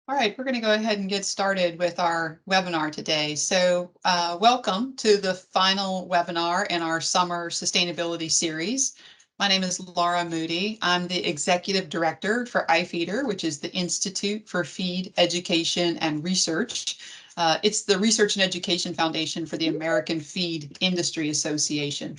All right, we're going to go ahead and get started with our webinar today. So welcome to the final webinar in our summer sustainability series. My name is Laura Moody. I'm the Executive Director for IFEEDER, which is the Institute for Feed Education and Research. It's the Research and Education Foundation for the American Feed Industry Association.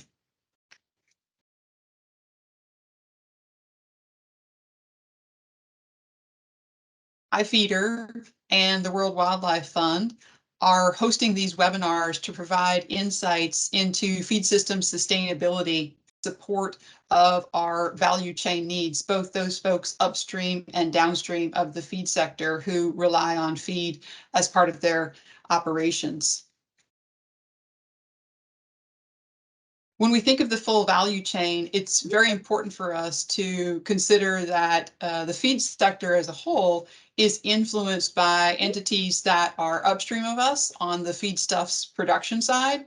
IFEEDER and the World Wildlife Fund are hosting these webinars to provide insights into feed system sustainability, support of our value chain needs, both those folks upstream and downstream of the feed sector who rely on feed as part of their operations. When we think of the full value chain, it's very important for us to consider that the feed sector as a whole is influenced by entities that are upstream of us on the feedstuffs production side,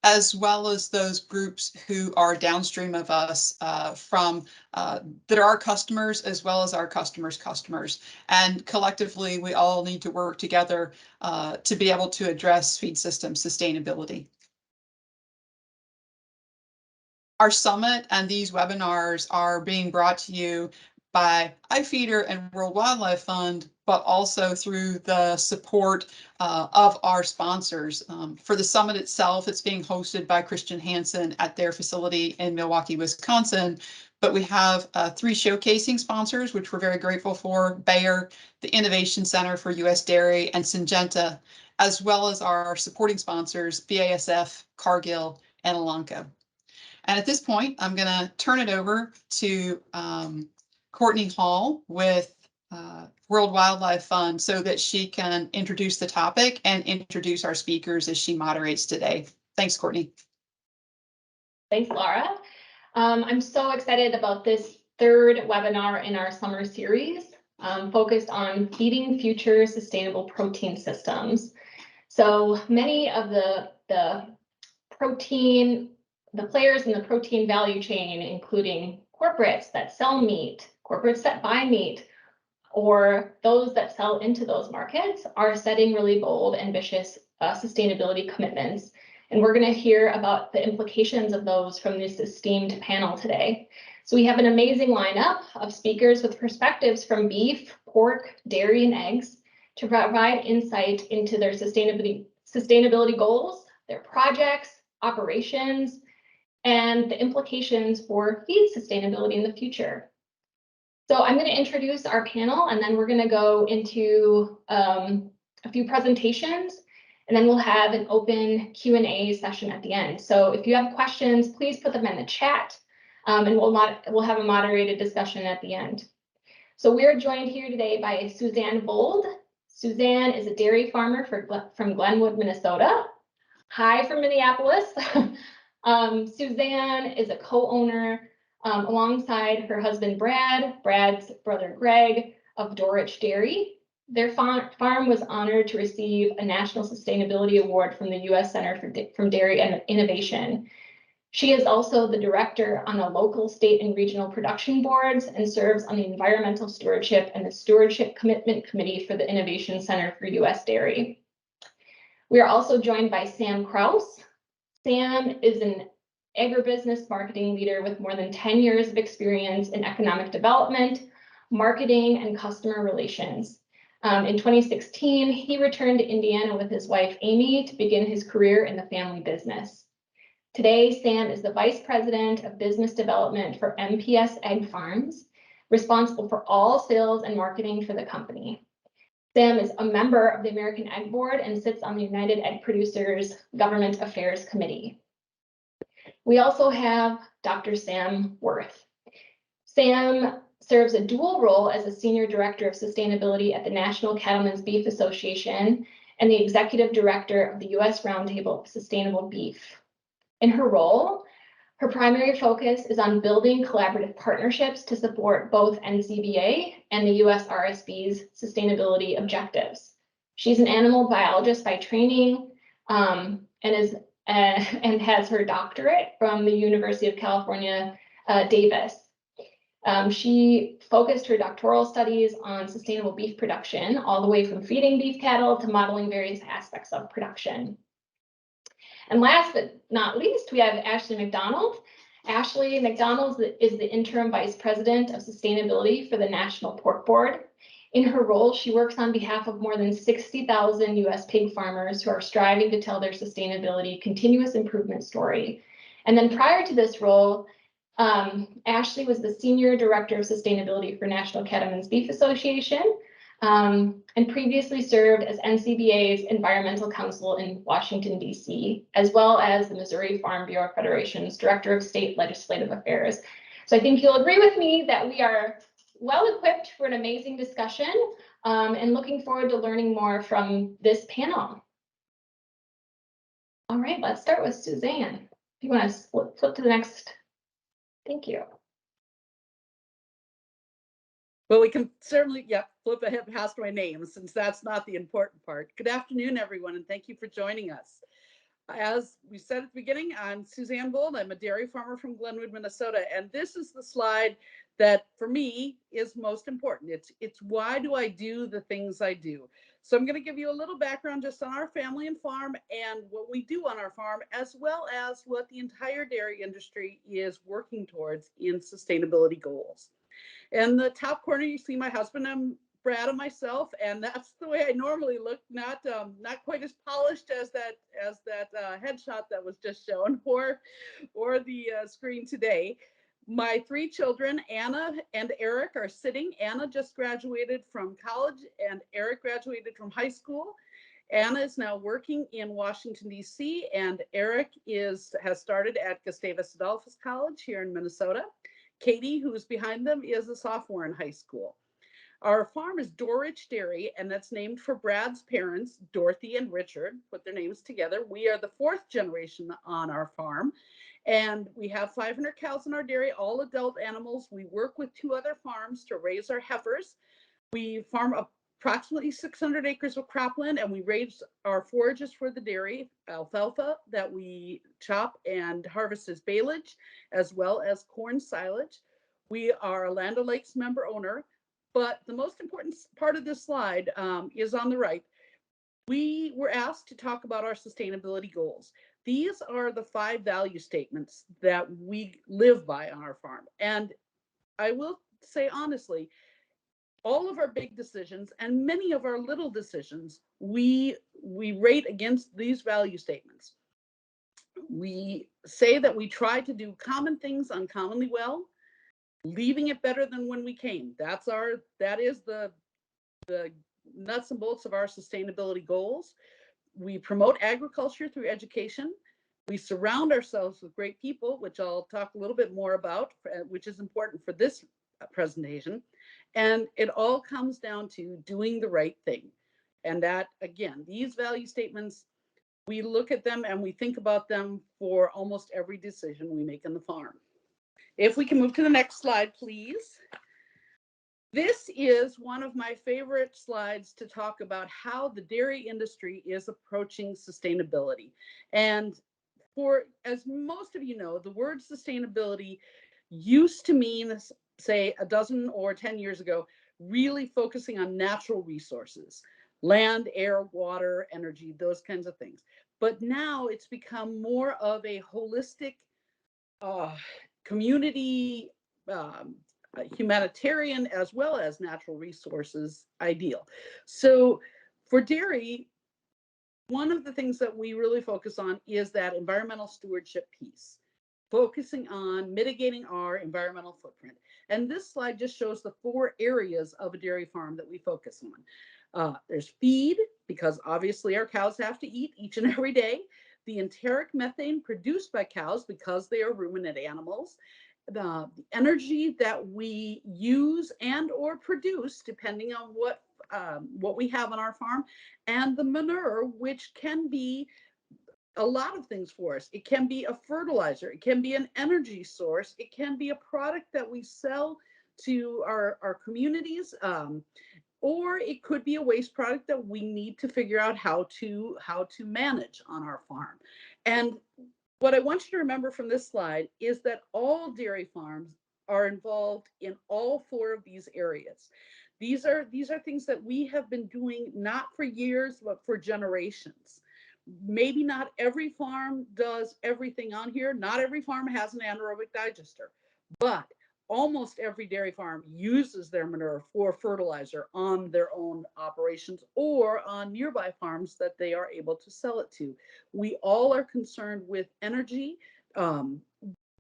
as well as those groups who are downstream of us that are our customers as well as our customers' customers. And collectively, we all need to work together to be able to address feed system sustainability. Our summit and these webinars are being brought to you by IFEEDER and World Wildlife Fund, but also through the support of our sponsors. For the summit itself, it's being hosted by Christian Hansen at their facility in Milwaukee, Wisconsin. But we have 3 showcasing sponsors, which we're very grateful for: Bayer, the Innovation Center for U.S. Dairy, and Syngenta, as well as our supporting sponsors, BASF, Cargill, and Elanco. And at this point, I'm going to turn it over to Courtney Hall with World Wildlife Fund so that she can introduce the topic and introduce our speakers as she moderates today. Thanks, Courtney. Thanks, Laura. I'm so excited about this 3rd webinar in our summer series focused on feeding future sustainable protein systems. So many of the players in the protein value chain, including corporates that sell meat, corporates that buy meat, or those that sell into those markets, are setting really bold, ambitious sustainability commitments. And we're going to hear about the implications of those from this esteemed panel today. So we have an amazing lineup of speakers with perspectives from beef, pork, dairy, and eggs to provide insight into their sustainability goals, their projects, operations, and the implications for feed sustainability in the future. So I'm going to introduce our panel, and then we're going to go into a few presentations, and then we'll have an open Q&A session at the end. So if you have questions, please put them in the chat, and we'll have a moderated discussion at the end. So we're joined here today by Suzanne Vold. Suzanne is a dairy farmer from Glenwood, Minnesota. Hi from Minneapolis. Suzanne is a co-owner alongside her husband Brad's brother Greg, of Dorich Dairy. Their farm was honored to receive a National Sustainability Award from the U.S. Center for Dairy Innovation. She is also the director on the local, state, and regional production boards and serves on the Environmental Stewardship and the Stewardship Commitment Committee for the Innovation Center for U.S. Dairy. We are also joined by Sam Kraus. Sam is an agribusiness marketing leader with more than 10 years of experience in economic development, marketing, and customer relations. In 2016, he returned to Indiana with his wife, Amy, to begin his career in the family business. Today, Sam is the Vice President of Business Development for MPS Egg Farms, responsible for all sales and marketing for the company. Sam is a member of the American Egg Board and sits on the United Egg Producers Government Affairs Committee. We also have Dr. Sam Worth. Sam serves a dual role as a Senior Director of Sustainability at the National Cattlemen's Beef Association and the Executive Director of the U.S. Roundtable of Sustainable Beef. In her role, her primary focus is on building collaborative partnerships to support both NCBA and the U.S. RSB's sustainability objectives. She's an animal biologist by training and has her doctorate from the University of California, Davis. She focused her doctoral studies on sustainable beef production, all the way from feeding beef cattle to modeling various aspects of production. And last but not least, we have Ashley McDonald. Ashley McDonald is the interim vice president of sustainability for the National Pork Board. In her role, she works on behalf of more than 60,000 US pig farmers who are striving to tell their sustainability continuous improvement story. And then prior to this role, Ashley was the senior director of sustainability for National Cattlemen's Beef Association, and previously served as NCBA's environmental counsel in Washington, D.C., as well as the Missouri Farm Bureau Federation's director of state legislative affairs. So I think you'll agree with me that we are well equipped for an amazing discussion, and looking forward to learning more from this panel. All right, let's start with Suzanne. If you want to flip to the next. Thank you. Well, we can certainly, flip ahead past my name, since that's not the important part. Good afternoon, everyone, and thank you for joining us. As we said at the beginning, I'm Suzanne Gold. I'm a dairy farmer from Glenwood, Minnesota, and this is the slide that, for me, is most important. It's why do I do the things I do? So I'm going to give you a little background just on our family and farm and what we do on our farm, as well as what the entire dairy industry is working towards in sustainability goals. In the top corner, you see my husband and Brad and myself, and that's the way I normally look. Not quite as polished as that headshot that was just shown, or the screen today. My three children, Anna and Eric, are sitting. Anna just graduated from college, and Eric graduated from high school. Anna is now working in Washington, D.C., and Eric has started at Gustavus Adolphus College here in Minnesota. Katie, who is behind them, is a sophomore in high school. Our farm is Dorridge Dairy, and that's named for Brad's parents, Dorothy and Richard, put their names together. We are the fourth generation on our farm, and we have 500 cows in our dairy, all adult animals. We work with two other farms to raise our heifers. We farm approximately 600 acres of cropland, and we raise our forages for the dairy, alfalfa that we chop and harvest as baleage, as well as corn silage. We are a Land O'Lakes member owner, but the most important part of this slide is on the right. We were asked to talk about our sustainability goals. These are the 5 value statements that we live by on our farm. And I will say honestly, all of our big decisions and many of our little decisions, we rate against these value statements. We say that we try to do common things uncommonly well, leaving it better than when we came. That is the nuts and bolts of our sustainability goals. We promote agriculture through education. We surround ourselves with great people, which I'll talk a little bit more about, which is important for this presentation. And it all comes down to doing the right thing. And that, again, these value statements, we look at them and we think about them for almost every decision we make on the farm. If we can move to the next slide, please. This is one of my favorite slides to talk about how the dairy industry is approaching sustainability. And as most of you know, the word sustainability used to mean, say, a dozen or 10 years ago, really focusing on natural resources, land, air, water, energy, those kinds of things. But now it's become more of a holistic community, humanitarian, as well as natural resources ideal. So for dairy, one of the things that we really focus on is that environmental stewardship piece, focusing on mitigating our environmental footprint. And this slide just shows the 4 areas of a dairy farm that we focus on. There's feed, because obviously our cows have to eat each and every day. The enteric methane produced by cows, because they are ruminant animals. The energy that we use and or produce, depending on what we have on our farm, and the manure, which can be a lot of things for us. It can be a fertilizer, it can be an energy source, it can be a product that we sell to our communities, or it could be a waste product that we need to figure out how to manage on our farm. And what I want you to remember from this slide is that all dairy farms are involved in all 4 of these areas. These are things that we have been doing not for years, but for generations. Maybe not every farm does everything on here. Not every farm has an anaerobic digester, but almost every dairy farm uses their manure for fertilizer on their own operations or on nearby farms that they are able to sell it to. We all are concerned with energy,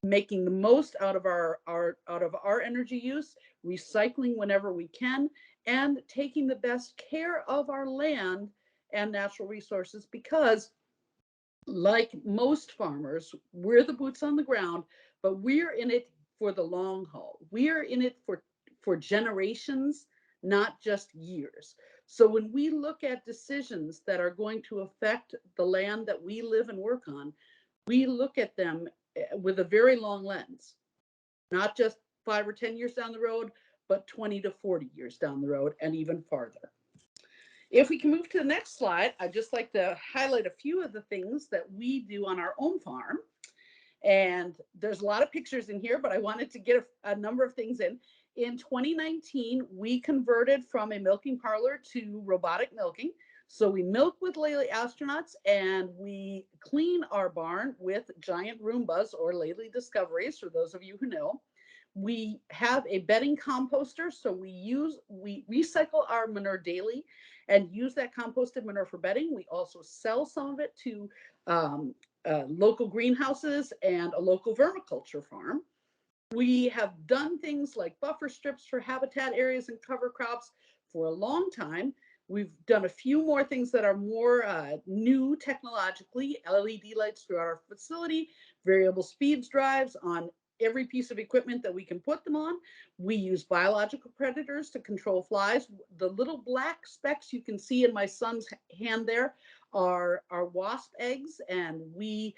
making the most out of our energy use, recycling whenever we can, and taking the best care of our land and natural resources, because like most farmers, we're the boots on the ground, but we're in it for the long haul. We are in it for generations, not just years. So when we look at decisions that are going to affect the land that we live and work on, we look at them with a very long lens, not just 5 or 10 years down the road, but 20 to 40 years down the road and even farther. If we can move to the next slide, I'd just like to highlight a few of the things that we do on our own farm. And there's a lot of pictures in here, but I wanted to get a number of things in. In 2019, we converted from a milking parlor to robotic milking. So we milk with Laley astronauts and we clean our barn with giant Roombas or Laley Discoveries, for those of you who know. We have a bedding composter, so we recycle our manure daily and use that composted manure for bedding. We also sell some of it to local greenhouses and a local vermiculture farm. We have done things like buffer strips for habitat areas and cover crops for a long time. We've done a few more things that are more new technologically, LED lights throughout our facility, variable speeds drives on every piece of equipment that we can put them on. We use biological predators to control flies. The little black specks you can see in my son's hand there are wasp eggs, and we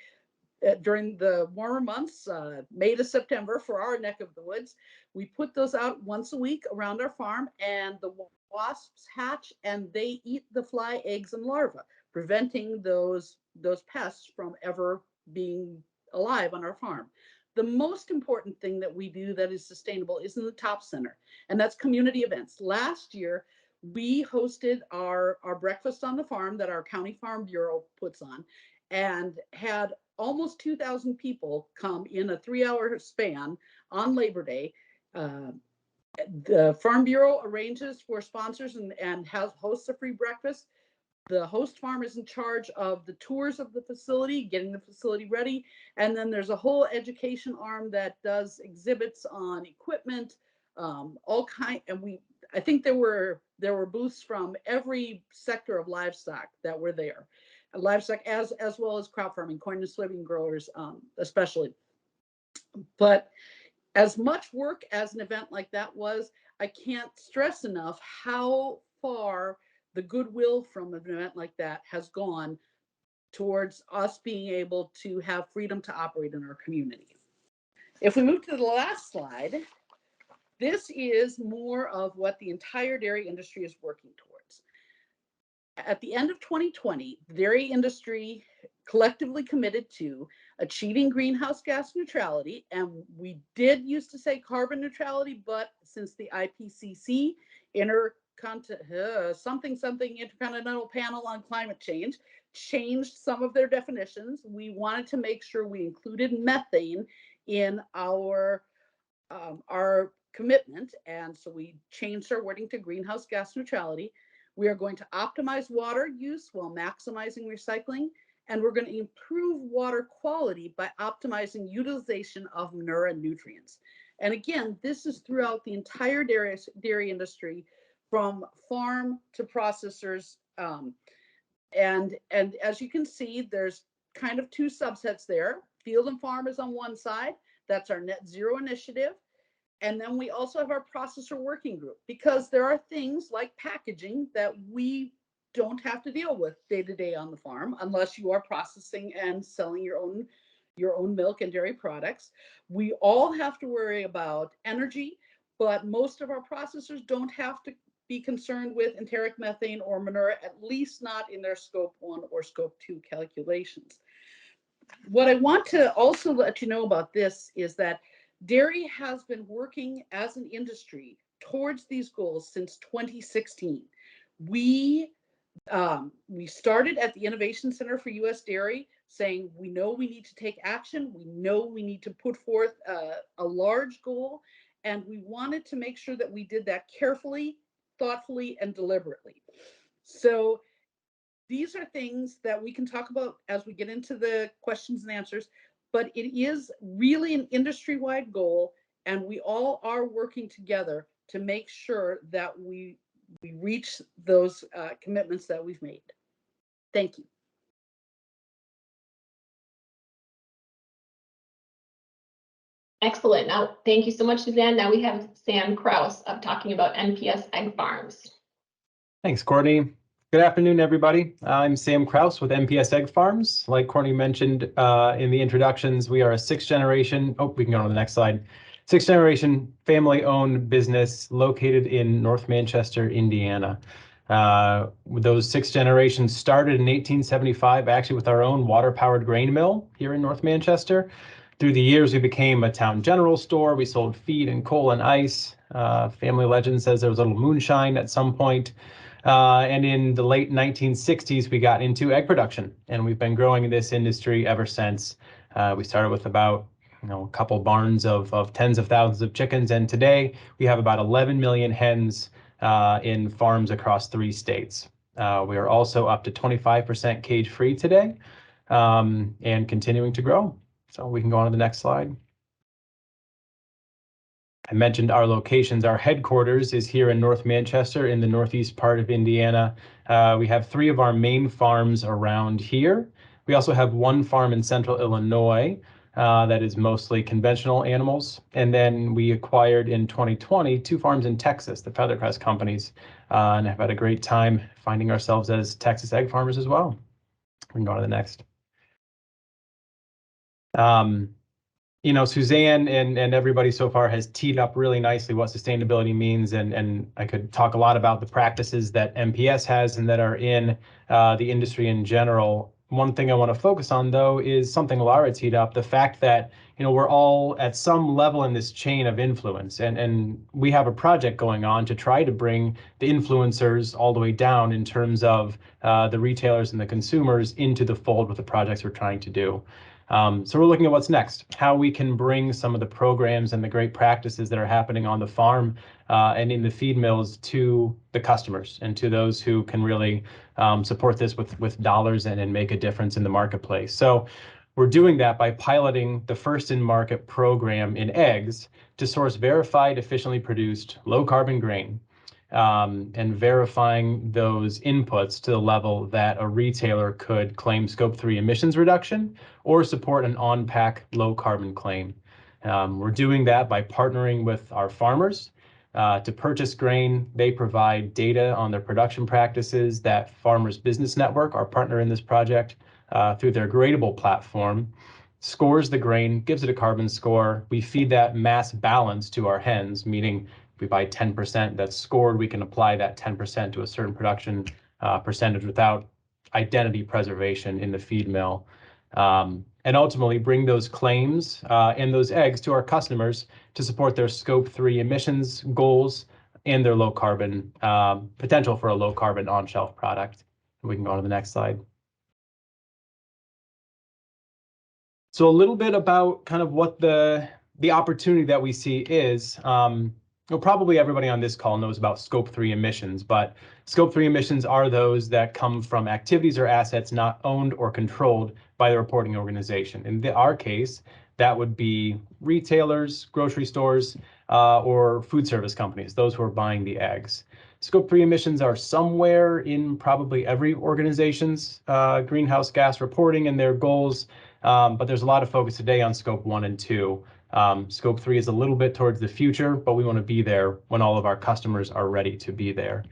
during the warmer months, May to September for our neck of the woods, we put those out once a week around our farm, and the wasps hatch and they eat the fly eggs and larvae, preventing those pests from ever being alive on our farm. The most important thing that we do that is sustainable is in the top center, and that's community events. Last year, we hosted our breakfast on the farm that our county farm bureau puts on, and had almost 2,000 people come in a 3-hour span on Labor Day. The Farm Bureau arranges for sponsors and hosts a free breakfast. The host farm is in charge of the tours of the facility, getting the facility ready. And then there's a whole education arm that does exhibits on equipment, all kind. And I think there were booths from every sector of livestock that were there. Livestock as well as crop farming, corn and soybean growers, especially. But as much work as an event like that was, I can't stress enough how far the goodwill from an event like that has gone towards us being able to have freedom to operate in our community. If we move to the last slide, this is more of what the entire dairy industry is working towards. At the end of 2020, the dairy industry collectively committed to achieving greenhouse gas neutrality. And we did used to say carbon neutrality, but since the IPCC Intercontinental Panel on Climate Change changed some of their definitions, we wanted to make sure we included methane in our commitment. And so we changed our wording to greenhouse gas neutrality. We are going to optimize water use while maximizing recycling, and we're going to improve water quality by optimizing utilization of manure and nutrients. And again, this is throughout the entire dairy industry, from farm to processors. And as you can see, there's kind of 2 subsets there. Field and farm is on one side. That's our net zero initiative. And then we also have our processor working group, because there are things like packaging that we don't have to deal with day to day on the farm unless you are processing and selling your own milk and dairy products. We all have to worry about energy, but most of our processors don't have to be concerned with enteric methane or manure, at least not in their scope 1 or scope 2 calculations. What I want to also let you know about this is that Dairy has been working as an industry towards these goals since 2016. We started at the Innovation Center for U.S. Dairy saying, we know we need to take action. We know we need to put forth a large goal. And we wanted to make sure that we did that carefully, thoughtfully, and deliberately. So these are things that we can talk about as we get into the questions and answers, but it is really an industry-wide goal, and we all are working together to make sure that we reach those commitments that we've made. Thank you. Excellent. Now, thank you so much, Suzanne. Now we have Sam Kraus talking about NPS egg farms. Thanks, Courtney. Good afternoon, everybody. I'm Sam Kraus with NPS Egg Farms. Like Courtney mentioned in the introductions, we are a sixth generation, we can go to the next slide, sixth generation family-owned business located in North Manchester, Indiana. Those six generations started in 1875, actually with our own water-powered grain mill here in North Manchester. Through the years, we became a town general store. We sold feed and coal and ice. Family legend says there was a little moonshine at some point. And in the late 1960s, we got into egg production, and we've been growing in this industry ever since. We started with about a couple barns of tens of thousands of chickens, and today we have about 11 million hens in farms across 3 states. We are also up to 25% cage-free today, and continuing to grow. So we can go on to the next slide. I mentioned our locations. Our headquarters is here in North Manchester in the northeast part of Indiana. We have 3 of our main farms around here. We also have 1 farm in central Illinois that is mostly conventional animals. And then we acquired in 2020 2 farms in Texas, the Feathercrest companies, and have had a great time finding ourselves as Texas egg farmers as well. We can go on to the next. Suzanne and everybody so far has teed up really nicely what sustainability means, and I could talk a lot about the practices that NPS has and that are in the industry in general. One thing I want to focus on, though, is something Lara teed up, the fact that we're all at some level in this chain of influence, and we have a project going on to try to bring the influencers all the way down in terms of the retailers and the consumers into the fold with the projects we're trying to do. So we're looking at what's next, how we can bring some of the programs and the great practices that are happening on the farm and in the feed mills to the customers and to those who can really support this with dollars and make a difference in the marketplace. So we're doing that by piloting the first in market program in eggs to source verified, efficiently produced low carbon grain. And verifying those inputs to the level that a retailer could claim Scope 3 emissions reduction or support an on-pack low carbon claim. We're doing that by partnering with our farmers to purchase grain. They provide data on their production practices that Farmers Business Network, our partner in this project, through their gradable platform, scores the grain, gives it a carbon score. We feed that mass balance to our hens, meaning if we buy 10% that's scored, we can apply that 10% to a certain production percentage without identity preservation in the feed mill. And ultimately bring those claims and those eggs to our customers to support their Scope 3 emissions goals and their low carbon potential for a low carbon on-shelf product. We can go on to the next slide. So a little bit about kind of what the opportunity that we see is. Probably everybody on this call knows about Scope 3 emissions, but Scope 3 emissions are those that come from activities or assets not owned or controlled by the reporting organization. In our case, that would be retailers, grocery stores, or food service companies, those who are buying the eggs. Scope 3 emissions are somewhere in probably every organization's greenhouse gas reporting and their goals, but there's a lot of focus today on Scope 1 and 2. Scope 3 is a little bit towards the future, but we want to be there when all of our customers are ready to be there.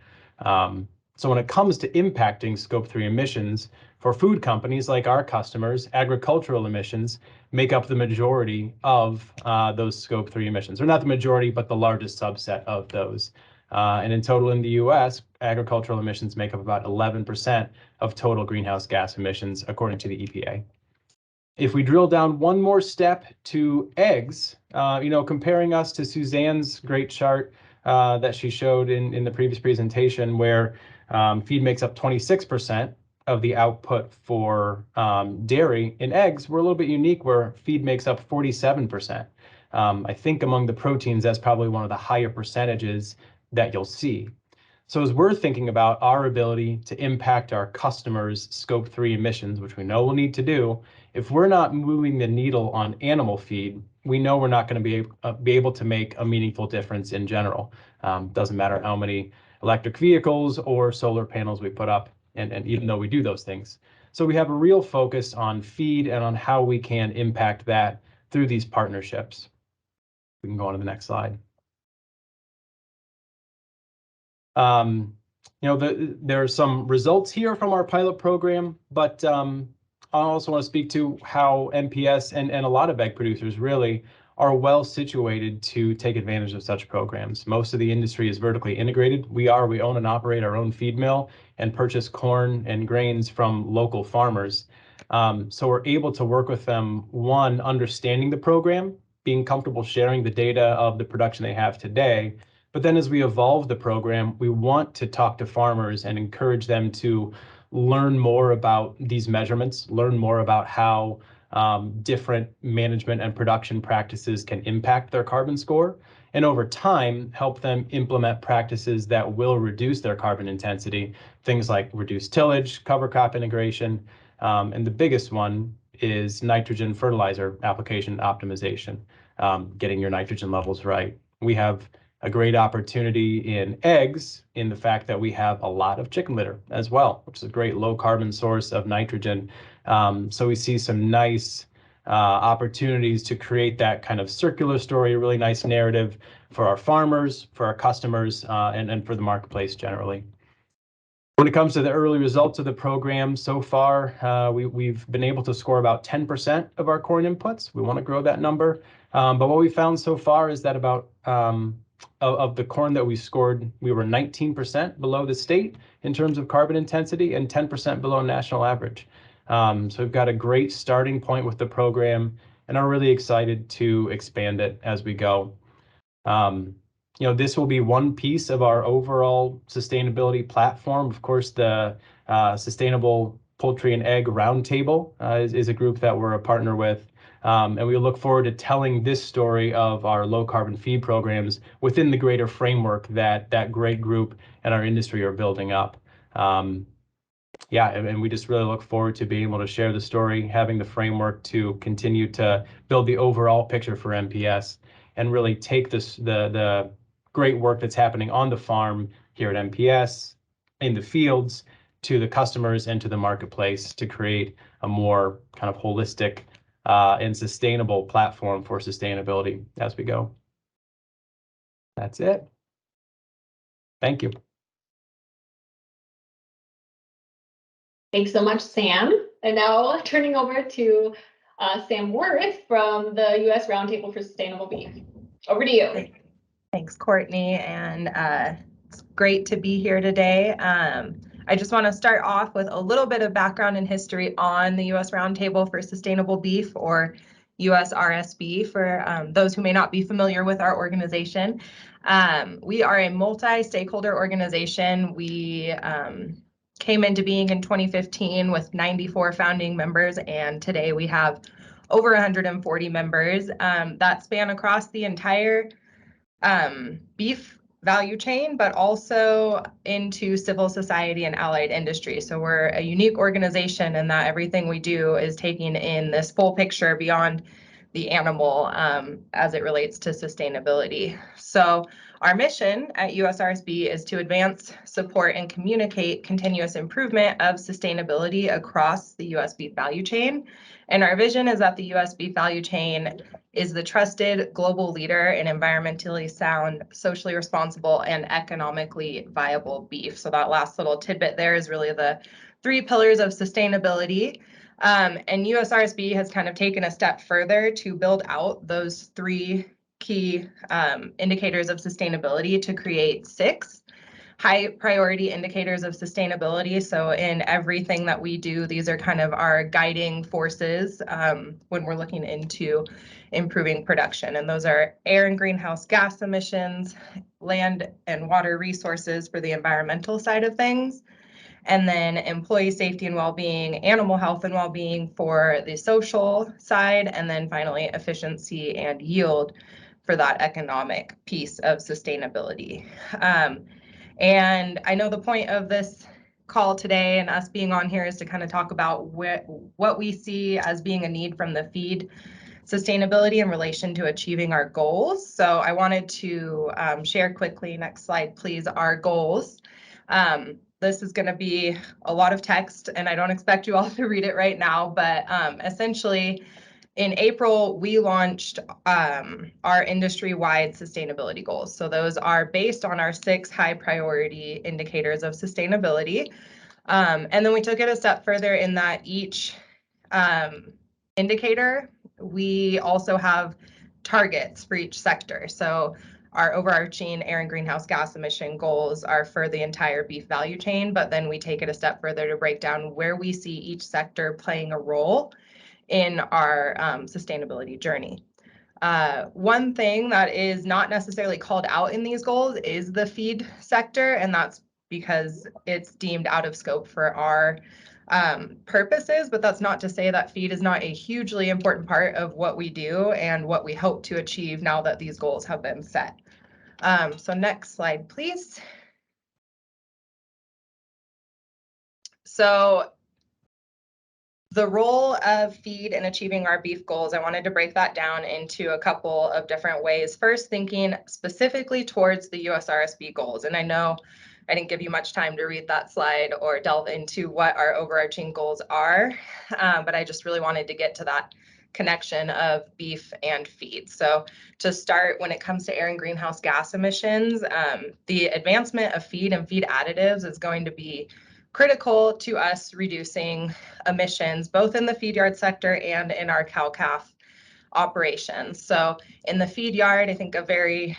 So when it comes to impacting Scope 3 emissions, for food companies like our customers, agricultural emissions make up the majority of those Scope 3 emissions. Or not the majority, but the largest subset of those. And in total in the US, agricultural emissions make up about 11% of total greenhouse gas emissions, according to the EPA. If we drill down one more step to eggs, comparing us to Suzanne's great chart that she showed in the previous presentation, where feed makes up 26% of the output for dairy. In eggs, we're a little bit unique where feed makes up 47%. I think among the proteins, that's probably one of the higher percentages that you'll see. So as we're thinking about our ability to impact our customers' Scope 3 emissions, which we know we'll need to do, if we're not moving the needle on animal feed, we know we're not going to be able to make a meaningful difference in general. Doesn't matter how many electric vehicles or solar panels we put up, and even though we do those things. So we have a real focus on feed and on how we can impact that through these partnerships. We can go on to the next slide. There are some results here from our pilot program, but I also want to speak to how MPS and a lot of egg producers really are well situated to take advantage of such programs. Most of the industry is vertically integrated. We own and operate our own feed mill and purchase corn and grains from local farmers. So we're able to work with them, one, understanding the program, being comfortable sharing the data of the production they have today. But then as we evolve the program, we want to talk to farmers and encourage them to learn more about these measurements, learn more about how different management and production practices can impact their carbon score, and over time, help them implement practices that will reduce their carbon intensity, things like reduced tillage, cover crop integration, and the biggest one is nitrogen fertilizer application optimization, getting your nitrogen levels right. We have a great opportunity in eggs in the fact that we have a lot of chicken litter as well, which is a great low carbon source of nitrogen. So we see some nice opportunities to create that kind of circular story, a really nice narrative for our farmers, for our customers, and for the marketplace generally. When it comes to the early results of the program so far, we've been able to score about 10% of our corn inputs. We want to grow that number. But what we found so far is that about of the corn that we scored, we were 19% below the state in terms of carbon intensity and 10% below national average. So we've got a great starting point with the program and are really excited to expand it as we go. This will be one piece of our overall sustainability platform. Of course, the Sustainable Poultry and Egg Roundtable is a group that we're a partner with. And we look forward to telling this story of our low carbon feed programs within the greater framework that great group and our industry are building up. And we just really look forward to being able to share the story, having the framework to continue to build the overall picture for MPS and really take the great work that's happening on the farm here at MPS, in the fields, to the customers and to the marketplace to create a more kind of holistic and sustainable platform for sustainability as we go. That's it. Thank you. Thanks so much, Sam. And now turning over to Sam Worth from the U.S. Roundtable for Sustainable Beef. Over to you. Thanks, Courtney, and it's great to be here today. I just want to start off with a little bit of background and history on the U.S. Roundtable for Sustainable Beef, or USRSB, for those who may not be familiar with our organization. We are a multi-stakeholder organization. We came into being in 2015 with 94 founding members, and today we have over 140 members that span across the entire beef value chain, but also into civil society and allied industry. So we're a unique organization in that everything we do is taking in this full picture beyond the animal as it relates to sustainability. So our mission at USRSB is to advance, support, and communicate continuous improvement of sustainability across the U.S. beef value chain. And our vision is that the U.S. beef value chain is the trusted global leader in environmentally sound, socially responsible, and economically viable beef. So that last little tidbit there is really the 3 pillars of sustainability. And USRSB has kind of taken a step further to build out those 3 key indicators of sustainability to create 6. high priority indicators of sustainability. So in everything that we do, these are kind of our guiding forces when we're looking into improving production. And those are air and greenhouse gas emissions, land and water resources for the environmental side of things, and then employee safety and well-being, animal health and well-being for the social side, and then finally efficiency and yield for that economic piece of sustainability. And I know the point of this call today and us being on here is to kind of talk about what we see as being a need from the feed sustainability in relation to achieving our goals. So I wanted to share quickly, next slide please, our goals. This is going to be a lot of text and I don't expect you all to read it right now, but essentially in April, we launched our industry-wide sustainability goals. So those are based on our 6 high priority indicators of sustainability. And then we took it a step further in that each indicator, we also have targets for each sector. So our overarching air and greenhouse gas emission goals are for the entire beef value chain, but then we take it a step further to break down where we see each sector playing a role in our sustainability journey. One thing that is not necessarily called out in these goals is the feed sector, and that's because it's deemed out of scope for our purposes, but that's not to say that feed is not a hugely important part of what we do and what we hope to achieve now that these goals have been set. So next slide, please. So the role of feed in achieving our beef goals, I wanted to break that down into a couple of different ways. First, thinking specifically towards the USRSB goals. And I know I didn't give you much time to read that slide or delve into what our overarching goals are, but I just really wanted to get to that connection of beef and feed. So to start, when it comes to air and greenhouse gas emissions, the advancement of feed and feed additives is going to be critical to us reducing emissions, both in the feed yard sector and in our cow-calf operations. So in the feed yard, I think a very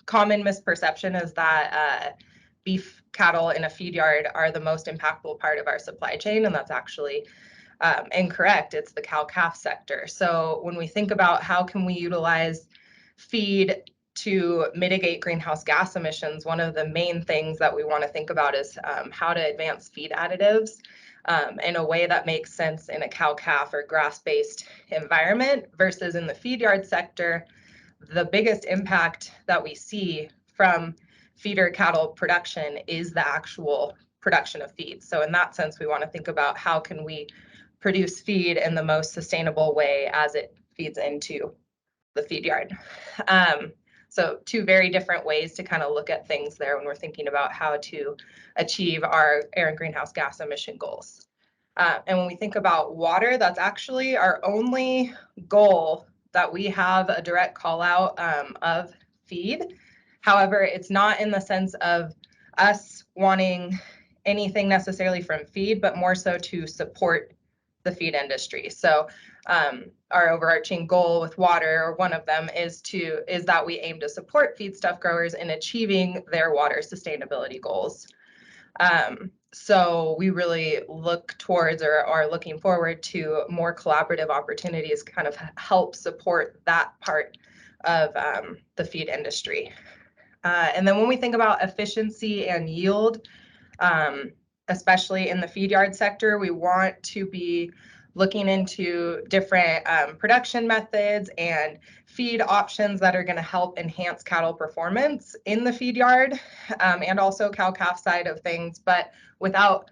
common misperception is that beef cattle in a feed yard are the most impactful part of our supply chain, and that's actually incorrect. It's the cow-calf sector. So when we think about how can we utilize feed to mitigate greenhouse gas emissions, one of the main things that we want to think about is how to advance feed additives in a way that makes sense in a cow-calf or grass-based environment versus in the feed yard sector. The biggest impact that we see from feeder cattle production is the actual production of feed. So in that sense, we want to think about how can we produce feed in the most sustainable way as it feeds into the feed yard. So 2 very different ways to kind of look at things there when we're thinking about how to achieve our air and greenhouse gas emission goals. And when we think about water, that's actually our only goal that we have a direct call out of feed. However, it's not in the sense of us wanting anything necessarily from feed, but more so to support the feed industry. So our overarching goal with water, or one of them, is that we aim to support feedstuff growers in achieving their water sustainability goals. So we really look towards or are looking forward to more collaborative opportunities kind of help support that part of the feed industry. And then when we think about efficiency and yield, especially in the feed yard sector, we want to be looking into different production methods and feed options that are going to help enhance cattle performance in the feed yard and also cow-calf side of things, but without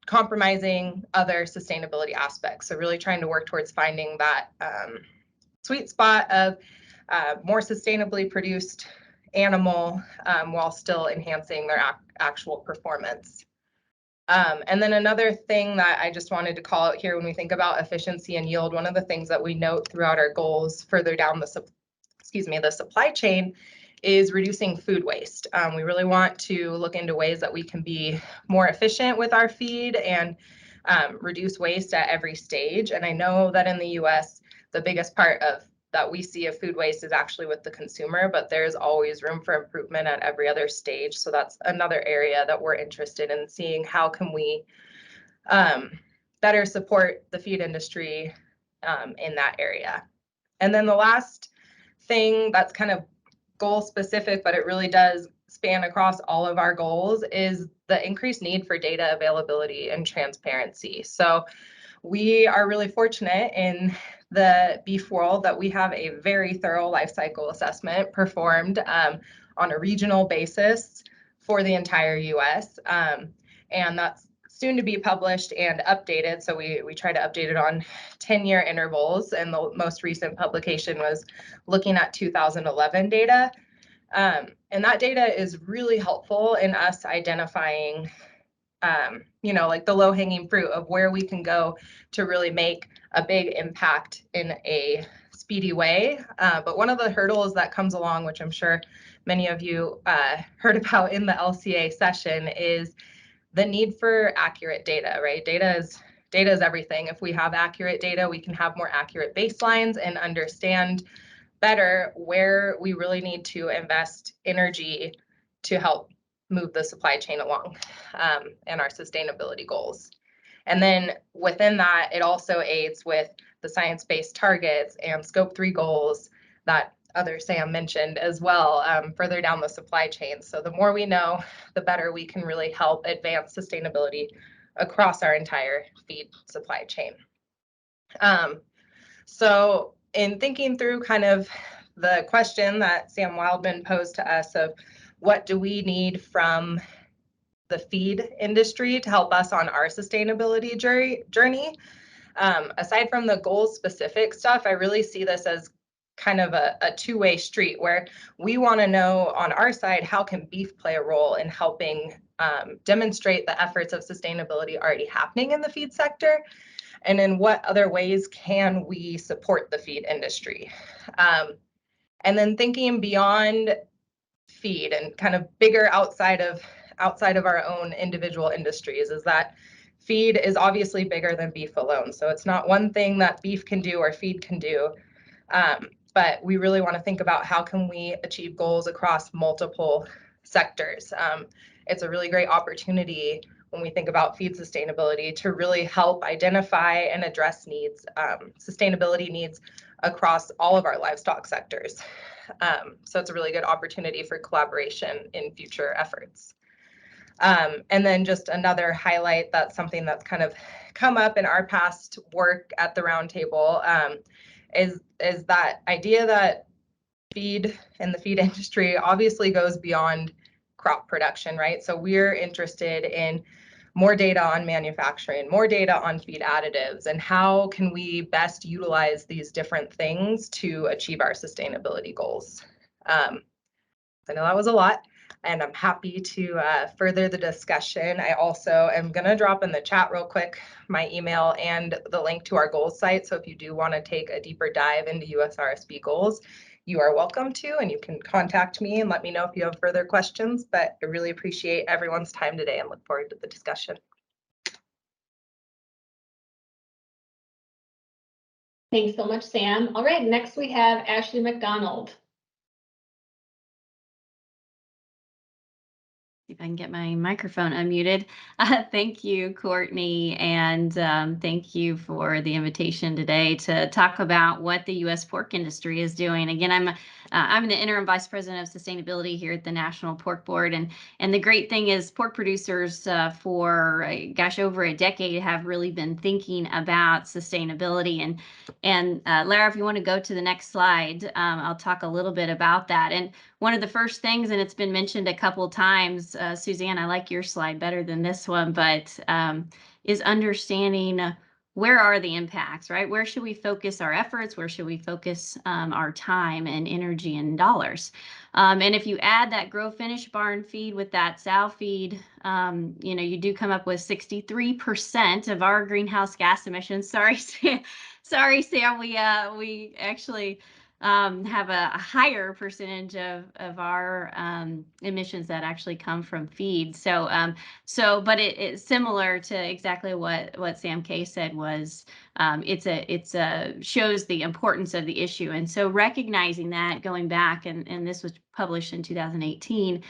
compromising other sustainability aspects. So really trying to work towards finding that sweet spot of more sustainably produced animal while still enhancing their actual performance. And then another thing that I just wanted to call out here when we think about efficiency and yield, one of the things that we note throughout our goals further down the supply chain is reducing food waste. We really want to look into ways that we can be more efficient with our feed and reduce waste at every stage. And I know that in the US, the biggest part of that we see of food waste is actually with the consumer, but there's always room for improvement at every other stage. So that's another area that we're interested in seeing how can we better support the feed industry in that area. And then the last thing that's kind of goal specific, but it really does span across all of our goals, is the increased need for data availability and transparency. So we are really fortunate in the beef world that we have a very thorough life cycle assessment performed on a regional basis for the entire US. And that's soon to be published and updated. So we try to update it on 10-year intervals. And the most recent publication was looking at 2011 data. And that data is really helpful in us identifying like the low-hanging fruit of where we can go to really make a big impact in a speedy way. But one of the hurdles that comes along, which I'm sure many of you heard about in the LCA session, is the need for accurate data, right? Data is everything. If we have accurate data, we can have more accurate baselines and understand better where we really need to invest energy to help move the supply chain along and our sustainability goals. And then within that, it also aids with the science-based targets and scope 3 goals that other Sam mentioned as well, further down the supply chain. So the more we know, the better we can really help advance sustainability across our entire feed supply chain. So in thinking through kind of the question that Sam Wildman posed to us of what do we need from the feed industry to help us on our sustainability journey, aside from the goal specific stuff, I really see this as kind of a two-way street where we want to know on our side, how can beef play a role in helping demonstrate the efforts of sustainability already happening in the feed sector? And in what other ways can we support the feed industry? And then thinking beyond feed and kind of bigger outside of our own individual industries, is that feed is obviously bigger than beef alone. So it's not one thing that beef can do or feed can do. But we really want to think about how can we achieve goals across multiple sectors. It's a really great opportunity when we think about feed sustainability to really help identify and address needs, sustainability needs across all of our livestock sectors. So it's a really good opportunity for collaboration in future efforts. And then just another highlight, that's something that's kind of come up in our past work at the roundtable, is that idea that feed and the feed industry obviously goes beyond crop production, right? So we're interested in more data on manufacturing, more data on feed additives, and how can we best utilize these different things to achieve our sustainability goals. I know that was a lot, and I'm happy to further the discussion. I also am going to drop in the chat real quick my email and the link to our goals site. So if you do want to take a deeper dive into USRSB goals, you are welcome to, and you can contact me and let me know if you have further questions. But I really appreciate everyone's time today and look forward to the discussion. Thanks so much, Sam. All right, next we have Ashley McDonald. If I can get my microphone unmuted. Thank you, Courtney, and thank you for the invitation today to talk about what the U.S. pork industry is doing. Again, I'm the interim vice president of sustainability here at the National Pork Board, and the great thing is pork producers for over a decade have really been thinking about sustainability. And Lara, if you want to go to the next slide, I'll talk a little bit about that. And one of the first things, and it's been mentioned a couple times, Suzanne, I like your slide better than this one, but is understanding where are the impacts, right? Where should we focus our efforts? Where should we focus our time and energy and dollars? And if you add that grow finish barn feed with that sow feed, you do come up with 63% of our greenhouse gas emissions. Sorry, Sam. We actually have a higher percentage of our emissions that actually come from feed. So but it's similar to exactly what Sam Kay said was it's shows the importance of the issue. And so recognizing that, going back, and this was published in 2018,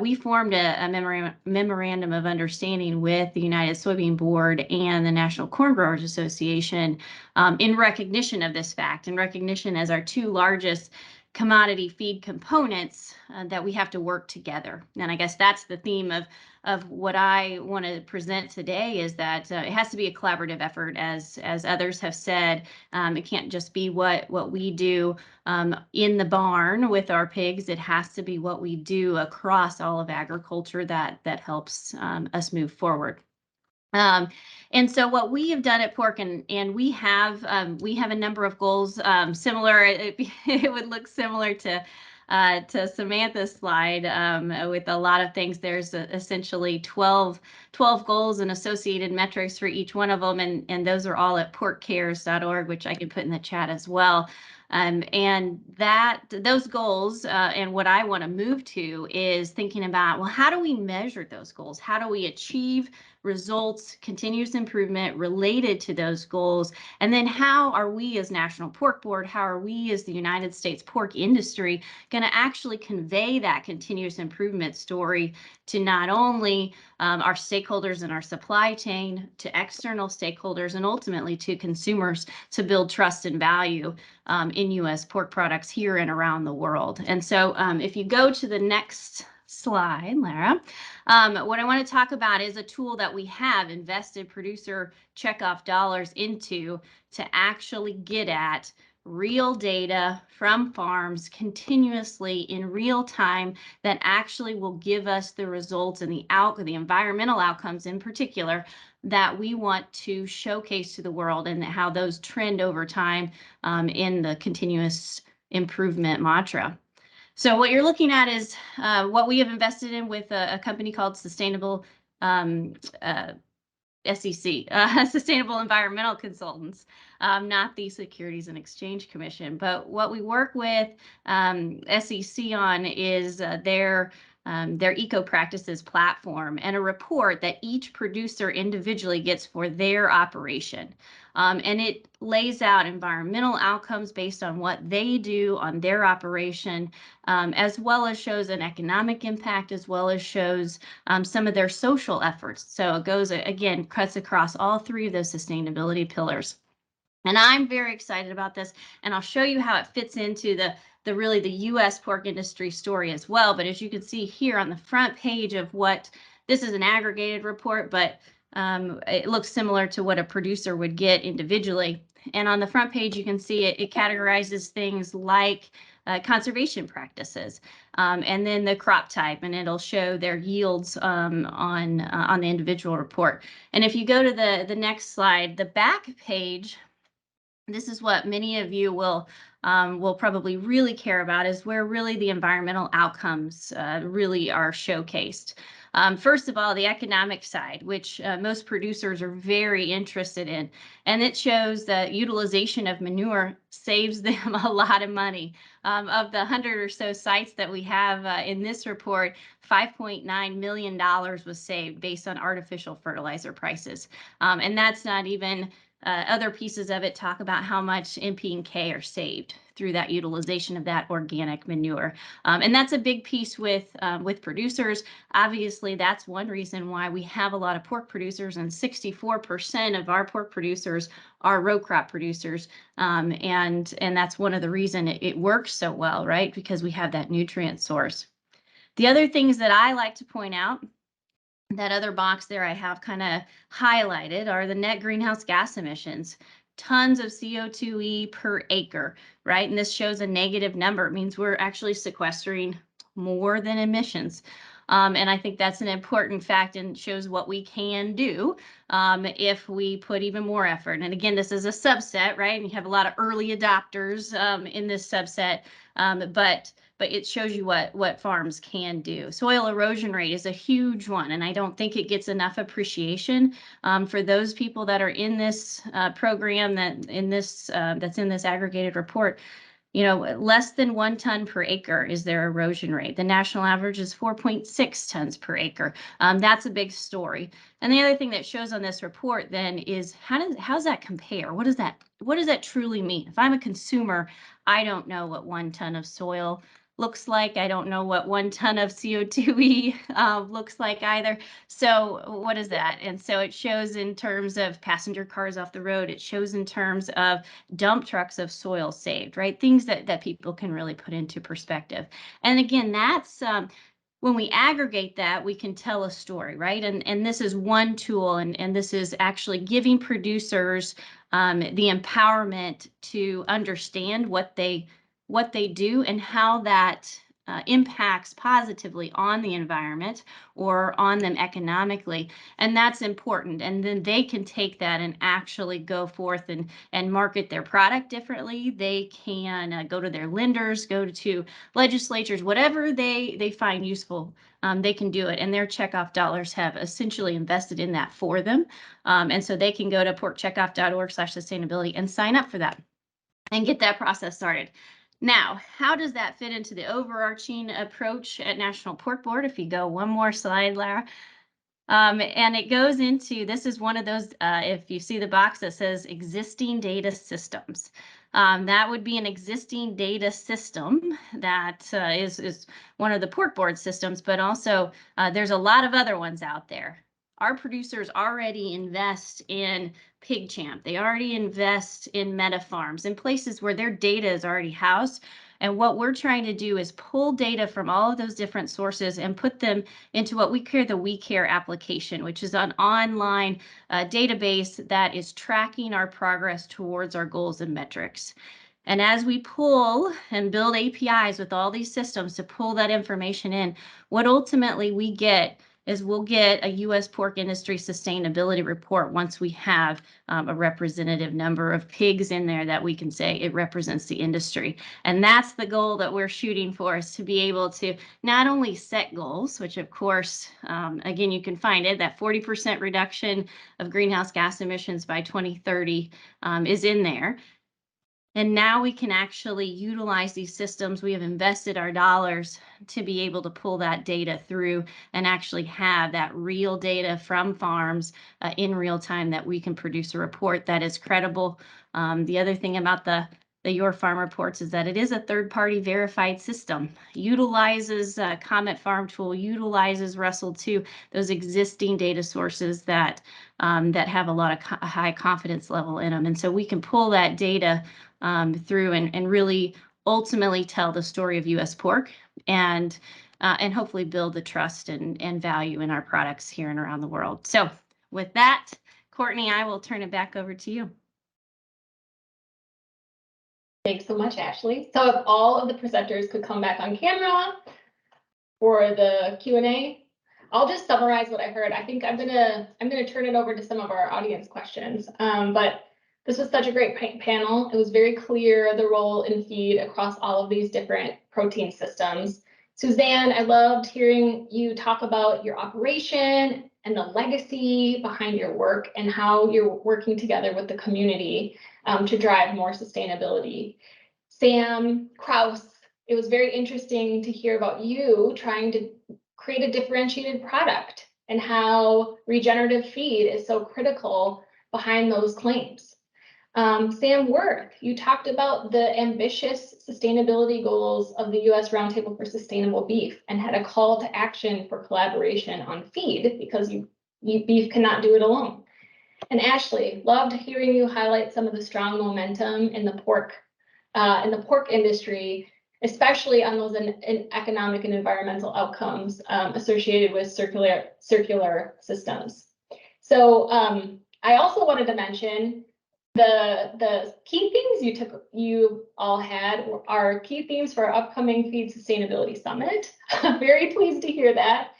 we formed a memorandum of understanding with the United Soybean Board and the National Corn Growers Association in recognition of this fact, and recognition as our two largest commodity feed components that we have to work together. And I guess that's the theme of what I want to present today, is that it has to be a collaborative effort, as others have said. It can't just be what we do in the barn with our pigs. It has to be what we do across all of agriculture that helps us move forward. And so what we have done at Pork, and we have a number of goals similar. It would look similar to Samantha's slide with a lot of things. There's essentially 12 goals and associated metrics for each one of them, and those are all at porkcares.org, which I can put in the chat as well. And those goals and what I want to move to is thinking about, well, how do we measure those goals? How do we achieve results, continuous improvement related to those goals? And then how are we as National Pork Board, how are we as the United States pork industry going to actually convey that continuous improvement story to not only our stakeholders in our supply chain, to external stakeholders, and ultimately to consumers, to build trust and value in U.S. pork products here and around the world? And so if you go to the next slide, Lara, what I want to talk about is a tool that we have invested producer checkoff dollars into to actually get at real data from farms continuously in real time that actually will give us the results and the environmental outcomes in particular that we want to showcase to the world, and how those trend over time in the continuous improvement mantra. So what you're looking at is what we have invested in with a company called Sustainable SEC, Sustainable Environmental Consultants, not the Securities and Exchange Commission. But what we work with SEC on is their eco practices platform, and a report that each producer individually gets for their operation. And it lays out environmental outcomes based on what they do on their operation, as well as shows an economic impact, as well as shows some of their social efforts. So it goes, again, cuts across all three of those sustainability pillars. And I'm very excited about this, and I'll show you how it fits into the U.S. pork industry story as well. But as you can see here on the front page of what, this is an aggregated report, but it looks similar to what a producer would get individually. And on the front page, you can see it categorizes things like conservation practices, and then the crop type, and it'll show their yields on the individual report. And if you go to the next slide, the back page, this is what many of you will probably really care about, is where really the environmental outcomes really are showcased. First of all, the economic side, which most producers are very interested in, and it shows that utilization of manure saves them a lot of money. Of the 100 or so sites that we have in this report, $5.9 million was saved based on artificial fertilizer prices. And that's not even other pieces of it talk about how much NP and K are saved through that utilization of that organic manure. And that's a big piece with producers. Obviously, that's one reason why we have a lot of pork producers, and 64% of our pork producers are row crop producers. And that's one of the reasons it works so well, right? Because we have that nutrient source. The other things that I like to point out, that other box there I have kind of highlighted, are the net greenhouse gas emissions. Tons of CO2e per acre, right? And this shows a negative number. It means we're actually sequestering more than emissions. And I think that's an important fact, and shows what we can do if we put even more effort. And again, this is a subset, right? And you have a lot of early adopters in this subset, but it shows you what farms can do. Soil erosion rate is a huge one, and I don't think it gets enough appreciation for those people that are in this program, that's in this aggregated report. less than 1 ton per acre is their erosion rate. The national average is 4.6 tons per acre. That's a big story. And the other thing that shows on this report then is how does that compare? What does that truly mean? If I'm a consumer, I don't know what 1 ton of soil looks like. I don't know what 1 ton of CO2e looks like either. So what is that? And so it shows in terms of passenger cars off the road. It shows in terms of dump trucks of soil saved, right? Things that people can really put into perspective. And again, that's when we aggregate that, we can tell a story, right? And this is one tool, and this is actually giving producers the empowerment to understand what they do and how that impacts positively on the environment or on them economically. And that's important. And then they can take that and actually go forth and market their product differently. They can go to their lenders, go to legislatures, whatever they find useful, they can do it. And their checkoff dollars have essentially invested in that for them. And so they can go to porkcheckoff.org/sustainability and sign up for that and get that process started. Now, how does that fit into the overarching approach at National Pork Board? If you go one more slide, Lara. And it goes into, this is one of those, if you see the box that says existing data systems. That would be an existing data system that is one of the pork board systems, but also there's a lot of other ones out there. Our producers already invest in PigChamp. They already invest in meta farms, in places where their data is already housed. And what we're trying to do is pull data from all of those different sources and put them into what we call the We Care application, which is an online database that is tracking our progress towards our goals and metrics. And as we pull and build APIs with all these systems to pull that information in, what ultimately we get is we'll get a U.S. pork industry sustainability report once we have a representative number of pigs in there that we can say it represents the industry. And that's the goal that we're shooting for, is to be able to not only set goals, which of course, again, you can find it, that 40% reduction of greenhouse gas emissions by 2030 is in there. And now we can actually utilize these systems. We have invested our dollars to be able to pull that data through and actually have that real data from farms in real time that we can produce a report that is credible. The other thing about the Your Farm reports is that it is a third-party verified system, utilizes Comet Farm Tool, utilizes Russell 2, those existing data sources that have a lot of high confidence level in them. And so we can pull that data through and really ultimately tell the story of U.S. pork and hopefully build the trust and value in our products here and around the world. So with that, Courtney, I will turn it back over to you. Thanks so much, Ashley. So if all of the presenters could come back on camera for the Q&A, I'll just summarize what I heard. I think I'm gonna turn it over to some of our audience questions. But this was such a great panel. It was very clear the role in feed across all of these different protein systems. Suzanne, I loved hearing you talk about your operation and the legacy behind your work and how you're working together with the community to drive more sustainability. Sam Kraus, it was very interesting to hear about you trying to create a differentiated product and how regenerative feed is so critical behind those claims. Sam Worth, you talked about the ambitious sustainability goals of the U.S. Roundtable for Sustainable Beef and had a call to action for collaboration on feed because beef cannot do it alone. And Ashley, loved hearing you highlight some of the strong momentum in the pork industry, especially on those in economic and environmental outcomes associated with circular systems. So I also wanted to mention the key themes you all had are key themes for our upcoming Feed Sustainability Summit. Very pleased to hear that.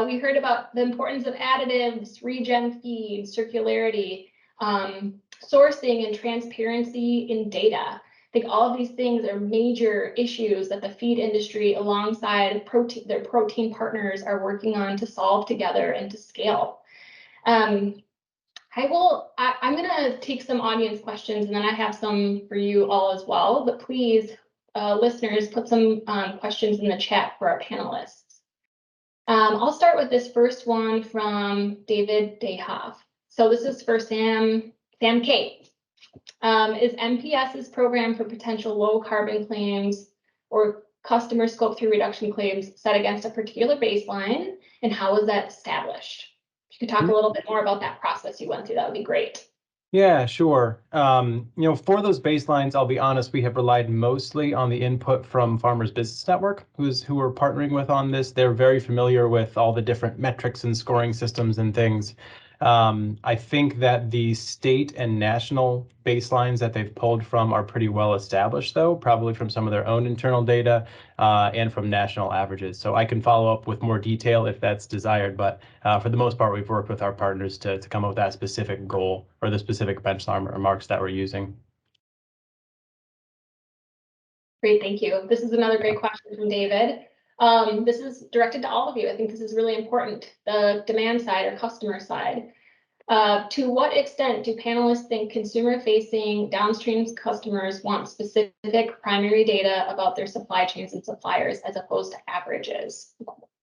We heard about the importance of additives, regen feed, circularity, sourcing and transparency in data. I think all of these things are major issues that the feed industry alongside their protein partners are working on to solve together and to scale. I'm gonna take some audience questions and then I have some for you all as well, but please, listeners, put some questions in the chat for our panelists. I'll start with this first one from David Dayhoff. So this is for Sam K. Is MPS's program for potential low carbon claims or customer scope 3 reduction claims set against a particular baseline, and how is that established? If you could talk a little bit more about that process you went through, that would be great. Yeah, sure. For those baselines, I'll be honest, we have relied mostly on the input from Farmers Business Network, who we're partnering with on this. They're very familiar with all the different metrics and scoring systems and things. I think that the state and national baselines that they've pulled from are pretty well established, though, probably from some of their own internal data and from national averages. So I can follow up with more detail if that's desired, but for the most part, we've worked with our partners to come up with that specific goal or the specific benchmark or marks that we're using. Great, thank you. This is another great question from David. This is directed to all of you. I think this is really important, the demand side or customer side. To what extent do panelists think consumer-facing downstream customers want specific primary data about their supply chains and suppliers as opposed to averages?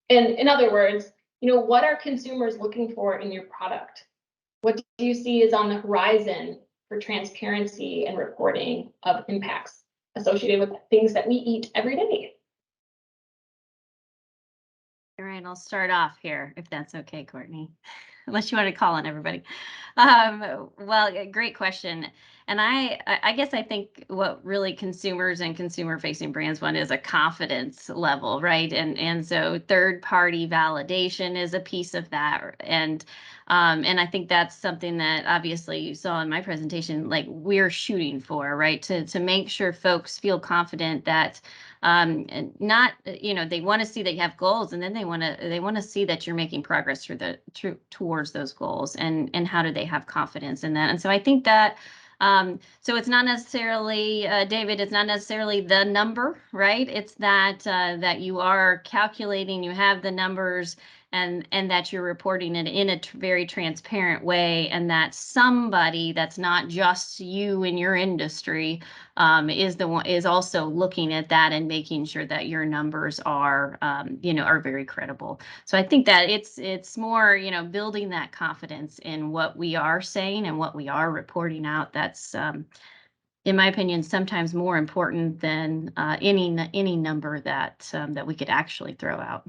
And in other words, what are consumers looking for in your product? What do you see is on the horizon for transparency and reporting of impacts associated with things that we eat every day? All right, I'll start off here, if that's okay, Courtney, unless you want to call on everybody. Well, great question. And I guess I think what really consumers and consumer-facing brands want is a confidence level, right? And so third-party validation is a piece of that. And I think that's something that obviously you saw in my presentation, like we're shooting for, right? To make sure folks feel confident that not, they want to see that you have goals, and then they want to see that you're making progress towards those goals, and how do they have confidence in that? And so I think that so it's not necessarily, David, it's not necessarily the number, right? It's that that you are calculating, you have the numbers, and that you're reporting it in a very transparent way, and that somebody that's not just you in your industry is also looking at that and making sure that your numbers are are very credible. So I think that it's more building that confidence in what we are saying and what we are reporting out. That's in my opinion sometimes more important than any number that that we could actually throw out.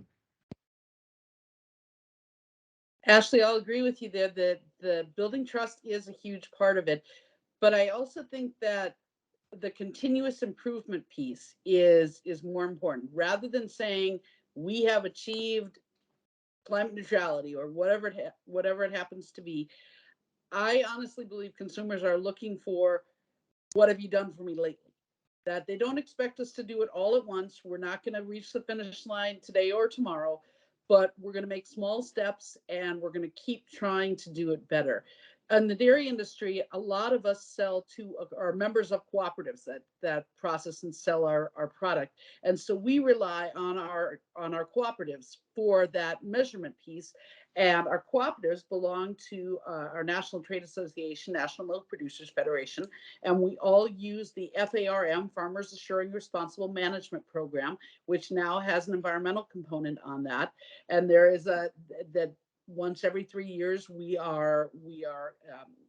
Ashley, I'll agree with you there that the building trust is a huge part of it. But I also think that the continuous improvement piece is more important, rather than saying we have achieved climate neutrality or whatever it happens to be. I honestly believe consumers are looking for, what have you done for me lately? That they don't expect us to do it all at once. We're not going to reach the finish line today or tomorrow, but we're going to make small steps and we're going to keep trying to do it better. In the dairy industry, a lot of us sell to are members of cooperatives that process and sell our product. And so we rely on our cooperatives for that measurement piece. And our cooperatives belong to our National Trade Association, National Milk Producers Federation, and we all use the FARM, Farmers Assuring Responsible Management Program, which now has an environmental component on that. And there is that once every 3 years we are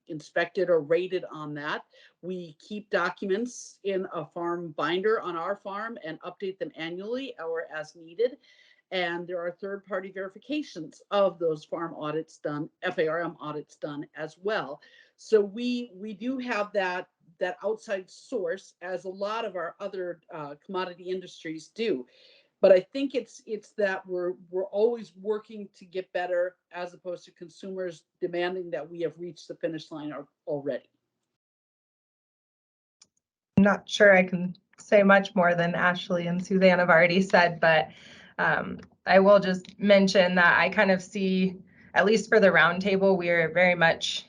inspected or rated on that. We keep documents in a farm binder on our farm and update them annually or as needed. And there are third-party verifications of those farm audits done, FARM audits done as well. So we do have that outside source, as a lot of our other commodity industries do. But I think it's that we're always working to get better, as opposed to consumers demanding that we have reached the finish line already. I'm not sure I can say much more than Ashley and Suzanne have already said, but I will just mention that I kind of see, at least for the roundtable, we are very much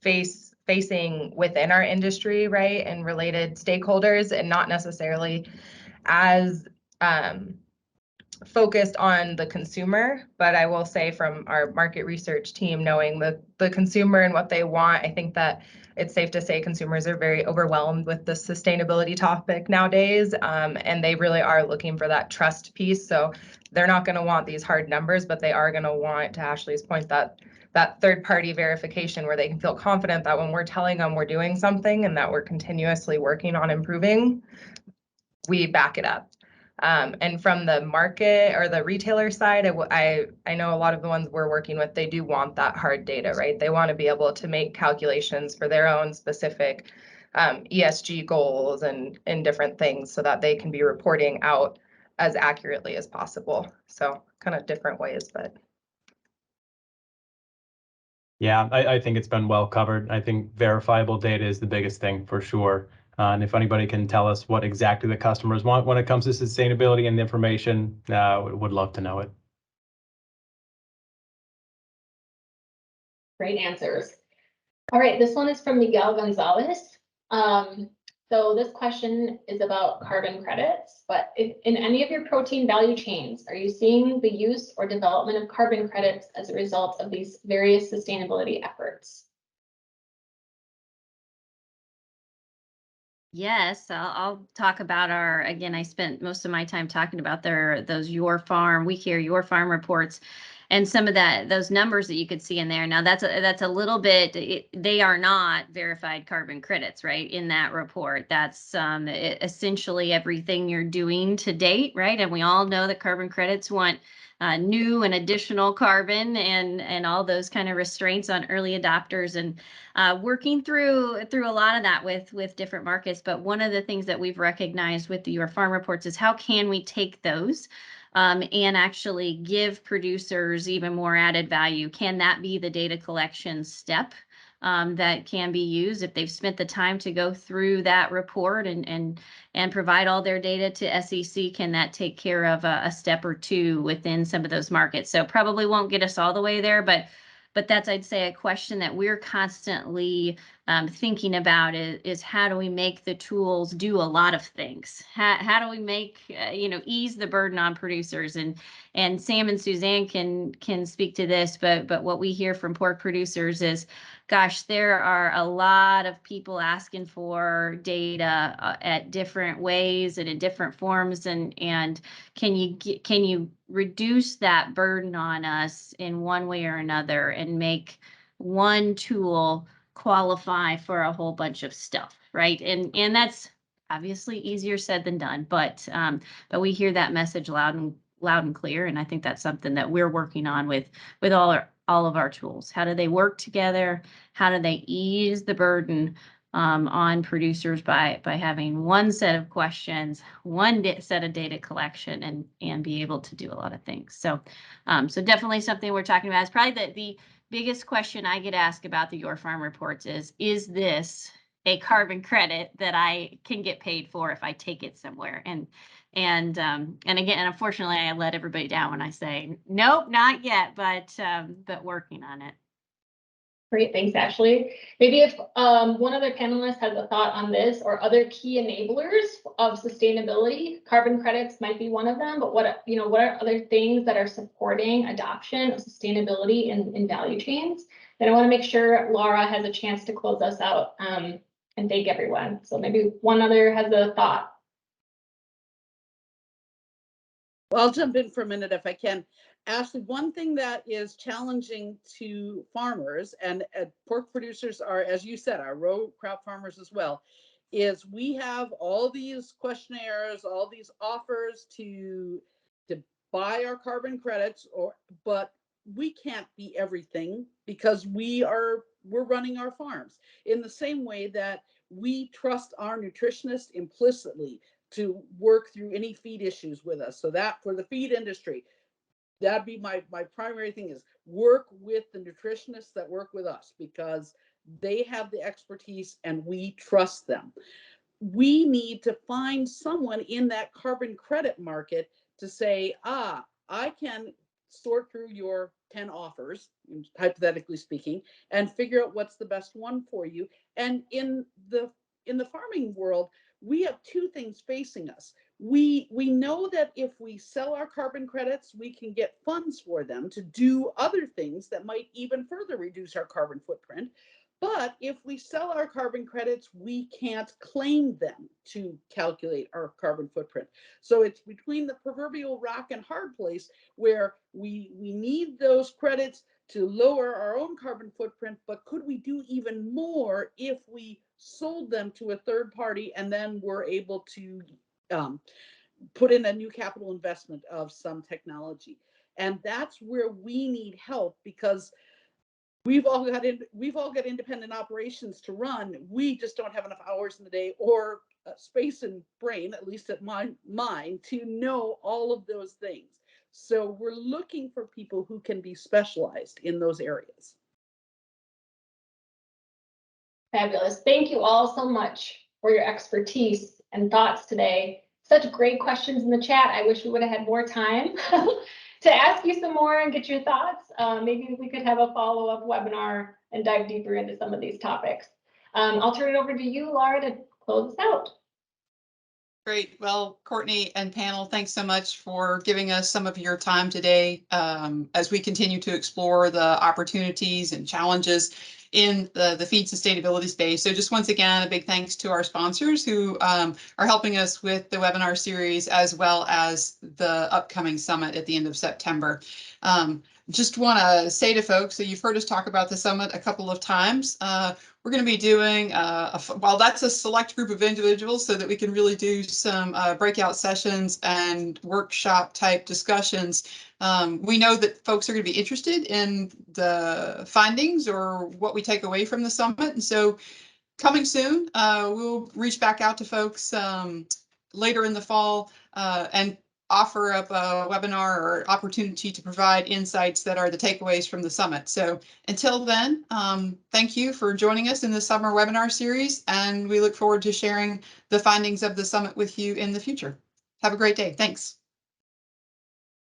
facing within our industry, right, and related stakeholders, and not necessarily as focused on the consumer, but I will say from our market research team, knowing the consumer and what they want, I think that it's safe to say consumers are very overwhelmed with the sustainability topic nowadays, and they really are looking for that trust piece. So they're not going to want these hard numbers, but they are going to want, to Ashley's point, that third-party verification where they can feel confident that when we're telling them we're doing something and that we're continuously working on improving, we back it up. And from the market or the retailer side, I know a lot of the ones we're working with, they do want that hard data, right? They want to be able to make calculations for their own specific ESG goals and different things so that they can be reporting out as accurately as possible. So kind of different ways, but. Yeah, I think it's been well covered. I think verifiable data is the biggest thing for sure. And if anybody can tell us what exactly the customers want when it comes to sustainability and information, would love to know it. Great answers. All right, this one is from Miguel Gonzalez. So this question is about carbon credits, but in any of your protein value chains, are you seeing the use or development of carbon credits as a result of these various sustainability efforts? Yes, I'll talk about again, I spent most of my time talking about those Your Farm, we hear Your Farm reports and some of those numbers that you could see in there. Now that's a little bit, they are not verified carbon credits, right? In that report, that's essentially everything you're doing to date, right? And we all know that carbon credits want new and additional carbon and all those kind of restraints on early adopters, and working through a lot of that with different markets. But one of the things that we've recognized with the Your Farm reports is how can we take those and actually give producers even more added value? Can that be the data collection step that can be used if they've spent the time to go through that report and provide all their data to SEC? Can that take care of a step or two within some of those markets? So probably won't get us all the way there, but that's, I'd say, a question that we're constantly thinking about is how do we make the tools do a lot of things? How do we make, ease the burden on producers? And Sam and Suzanne can speak to this, but what we hear from pork producers is, gosh, there are a lot of people asking for data at different ways and in different forms, and can you reduce that burden on us in one way or another and make one tool qualify for a whole bunch of stuff, right? And that's obviously easier said than done, but we hear that message loud and clear, and I think that's something that we're working on with all of our tools. How do they work together? How do they ease the burden on producers by having one set of questions, one set of data collection, and be able to do a lot of things. So definitely something we're talking about. It's probably the biggest question I get asked about the Your Farm reports is this a carbon credit that I can get paid for if I take it somewhere? And again, unfortunately, I let everybody down when I say nope, not yet, but working on it. Great, thanks, Ashley. Maybe if one other panelist has a thought on this or other key enablers of sustainability, carbon credits might be one of them, but what are other things that are supporting adoption of sustainability in value chains? Then I want to make sure Laura has a chance to close us out and thank everyone. So maybe one other has a thought. Well, I'll jump in for a minute if I can. Ashley, one thing that is challenging to farmers, and pork producers are, as you said, our row crop farmers as well, is we have all these questionnaires, all these offers to buy our carbon credits, but we can't be everything because we're running our farms in the same way that we trust our nutritionists implicitly to work through any feed issues with us. So that for the feed industry, that'd be my primary thing, is work with the nutritionists that work with us because they have the expertise and we trust them. We need to find someone in that carbon credit market to say, I can sort through your 10 offers, hypothetically speaking, and figure out what's the best one for you. And in the farming world, we have two things facing us. we know that if we sell our carbon credits, we can get funds for them to do other things that might even further reduce our carbon footprint. But if we sell our carbon credits, we can't claim them to calculate our carbon footprint. So it's between the proverbial rock and hard place where we need those credits to lower our own carbon footprint, but could we do even more if we sold them to a third party and then were able to put in a new capital investment of some technology? And that's where we need help, because we've all got independent operations to run. We just don't have enough hours in the day or space and brain, at least at mine, to know all of those things. So we're looking for people who can be specialized in those areas. Fabulous. Thank you all so much for your expertise and thoughts today. Such great questions in the chat. I wish we would have had more time to ask you some more and get your thoughts. Maybe we could have a follow-up webinar and dive deeper into some of these topics. I'll turn it over to you, Laura, to close us out. Great. Well, Courtney and panel, thanks so much for giving us some of your time today as we continue to explore the opportunities and challenges in the feed sustainability space. So just once again, a big thanks to our sponsors who are helping us with the webinar series, as well as the upcoming summit at the end of September. Just want to say to folks, so you've heard us talk about the summit a couple of times. We're going to be doing, well, that's a select group of individuals so that we can really do some breakout sessions and workshop type discussions. We know that folks are going to be interested in the findings or what we take away from the summit. And so coming soon, we'll reach back out to folks later in the fall and offer up a webinar or opportunity to provide insights that are the takeaways from the summit. So until then, thank you for joining us in the summer webinar series, and we look forward to sharing the findings of the summit with you in the future. Have a great day. Thanks.